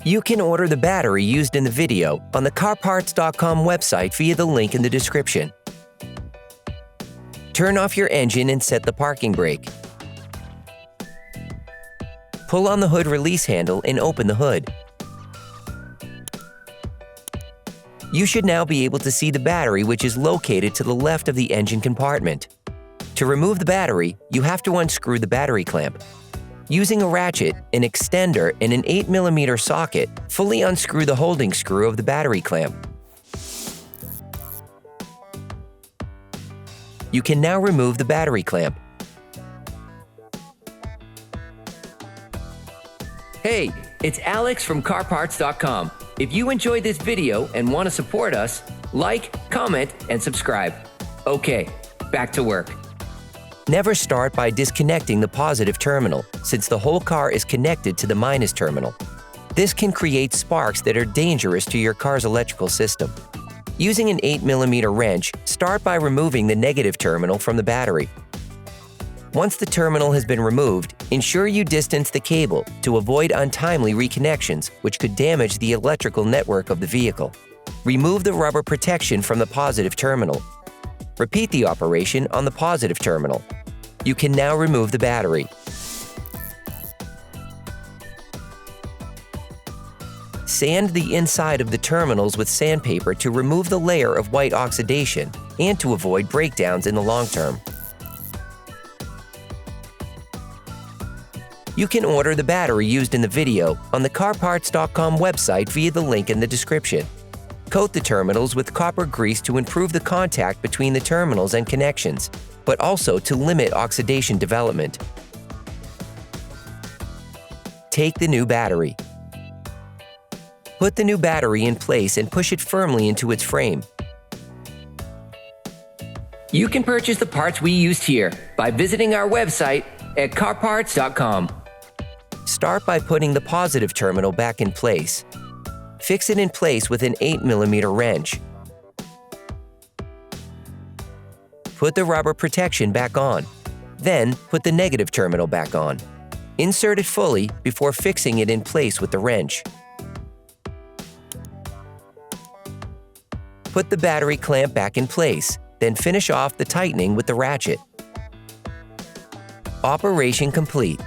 You can order the battery used in the video on the CarParts.com website via the link in the description. Turn off your engine and set the parking brake. Pull on the hood release handle and open the hood. You should now be able to see the battery, which is located to the left of the engine compartment. To remove the battery, you have to unscrew the battery clamp. Using a ratchet, an extender, and an 8mm socket, fully unscrew the holding screw of the battery clamp. You can now remove the battery clamp. Hey, it's Alex from CarParts.com. If you enjoyed this video and want to support us, like, comment, and subscribe. Okay, back to work. Never start by disconnecting the positive terminal, since the whole car is connected to the minus terminal. This can create sparks that are dangerous to your car's electrical system. Using an 8mm wrench, start by removing the negative terminal from the battery. Once the terminal has been removed, ensure you distance the cable to avoid untimely reconnections, which could damage the electrical network of the vehicle. Remove the rubber protection from the positive terminal. Repeat the operation on the positive terminal. You can now remove the battery. Sand the inside of the terminals with sandpaper to remove the layer of white oxidation and to avoid breakdowns in the long term. You can order the battery used in the video on the CarParts.com website via the link in the description. Coat the terminals with copper grease to improve the contact between the terminals and connections, but also to limit oxidation development. Take the new battery. Put the new battery in place and push it firmly into its frame. You can purchase the parts we used here by visiting our website at CarParts.com. Start by putting the positive terminal back in place. Fix it in place with an 8mm wrench. Put the rubber protection back on. Then, put the negative terminal back on. Insert it fully before fixing it in place with the wrench. Put the battery clamp back in place, then finish off the tightening with the ratchet. Operation complete.